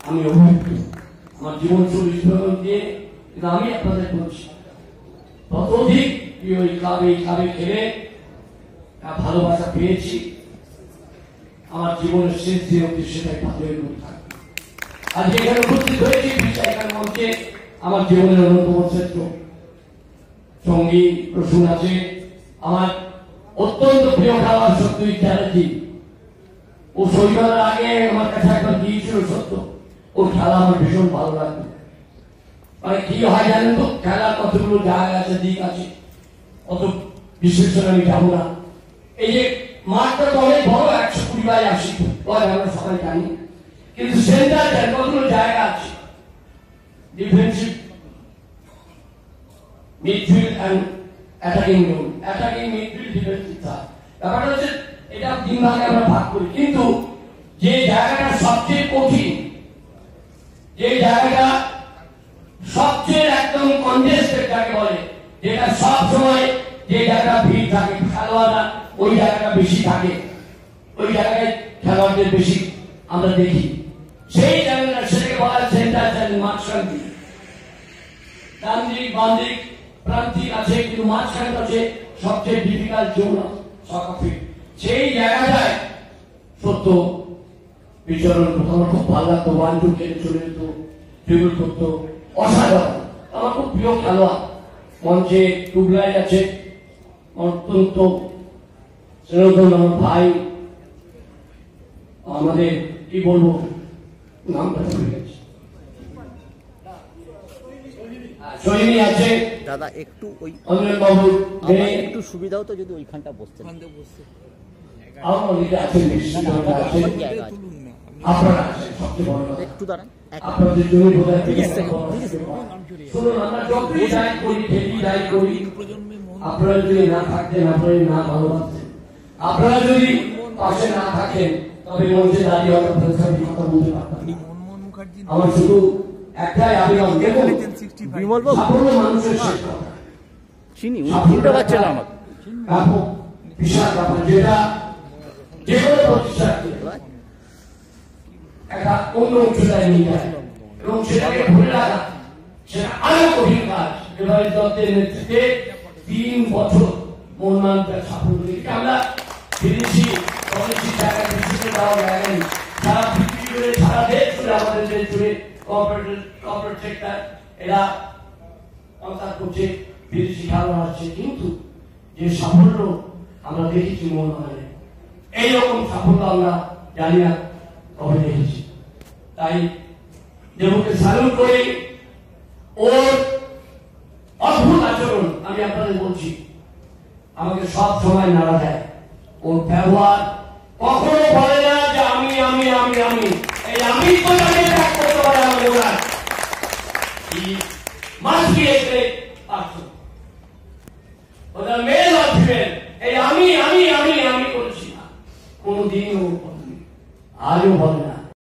আমি অভিজ্ঞ, আমার জীবন 40 বছর দিয়ে, কিন্তু আমি আপনাদের বলছি ততোধিক ওই ক্লাবে খেলে ভালোবাসা পেয়েছি। আমার জীবনের শেষ দিন অব্দি সেটাই পাথরের রূপ থাকবে। আজকে এখানে উপস্থিত হয়েছি বিচারকার মঞ্চে আমার জীবনের অন্যতম শ্রেষ্ঠ সঙ্গী প্রসূন আছে, আমার অত্যন্ত প্রিয় খেলোয়াড় সত্যজিৎ চ্যাটার্জি। ও শৈশবের আগে আমার কাছে একবার গিয়েছিল সত্য, ওর খেলা আমার ভীষণ ভালো লাগবে। মানে কি হয় জানেন তো, খেলার কতগুলো জায়গা আছে, দিক আছে, অত বিশ্লেষণ আমি যাবো না। এই যে মাঠটা তো অনেক বড়, 120/80 আমরা সবাই জানি, কিন্তু সেন্টার কতগুলো জায়গা আছে, defensive, midfield and attacking zone, attacking, midfield, defensive. ব্যাপারটা হচ্ছে এটা 3 ভাগে আমরা ভাগ করি, কিন্তু যে জায়গাটা সবচেয়ে কঠিন, যে জায়গাটা সবচেয়ে একদম কনজেস্টেড যাকে বলে, যেটা সব সময় যে জায়গা ভিড় থাকে, খেলোয়াড়রা ওই জায়গাটা বেশি থাকে, ওই জায়গায় খেলোয়াড়দের বেশি আমরা দেখি, সেই জায়গাটা সেটাকে বলা সেন্টার চ্যালেঞ্জ, মাঝখানটি। ডান দিক বাম দিক প্রান্তিক আছে, কিন্তু মাঝখানটা হচ্ছে সবচেয়ে ডিফিকাল্ট জোন সকাফি। সেই জায়গাটায় সত্য বিচরণ করতো, আমার খুব ভালো লাগতো। 1-2 খেলে চলে যেত, ড্রিবল করতো, অসাধারণ। আমার খুব প্রিয় খেলোয়াড়। মঞ্চে টুবলাইট আছে, অত্যন্ত শ্রীরঞ্জন আমার ভাই, আমাদের কি বলবো নামটা ভুলে গেছি, সৈনী আছে দাদা, একটু ওই অঞ্জন বাবু, একটু সুবিধা হতো যদি ওইখানটা বসতেন। আপনারা আছেন, সবচেয়ে বড় কথা একটু দাঁড়ান, আপনাদের জন্য বোধহয় শুনুন, আমরা যতই যাই করি, খেলি যাই করি, আপনারা যদি না থাকতেন, আপনারা না ভালোবাসতেন, আপনারা যদি পাশে না থাকেন, তবে মঞ্চে দাঁড়িয়ে আপনাদের সাথে কথা বলতে পারতাম। আমার শুধু একটাই আবেদন, দেখুন সাধারণ মানুষের শেষ কথা, চিনি উল্টো পাচ্ছে না আমাকে, বিশাল ব্যাপার, যেটা যে কোনো প্রতিষ্ঠান একটা অন্য উচ্চতায় নিয়ে যায় এবং সেটাকে ভুলে রাখা, সেটা আরো কঠিন কাজ। এভাবে দত্তের নেতৃত্বে 3 বছর মর্মান্তিক সাফল্য দেখে আমরা ফিরেছি, স্বদেশী জায়গায় বিশ্বতে যাওয়ার জায়গা নেই। সারা পৃথিবী জুড়ে, সারা দেশ জুড়ে, আমাদের দেশ জুড়ে কর্পোরেট সেক্টর এরা কনসার্ট করছে, বিদেশি খেলোয়াড় আসছে, কিন্তু যে সাফল্য আমরা দেখেছি মোহনবাগানে, এইরকম সাফল্য আমরা জানি না কবে দেখেছি। তাই দেবকে স্যালুট করি, ওর অদ্ভুত আচরণ আমি আপনাদের বলছি, আমাকে সব সময় নাড়া দেয়। ওর ব্যবহার কখনো বলে না যে আমি আমি আমি আমি, এই আমি তো তাকে ত্যাগ করতে পারে আমাদের ওরা must B a great person, ওটা মেল অর ফিমেল, এই আমি আমি আমি আমি করছি না, কোনদিন ও আজও বলে না।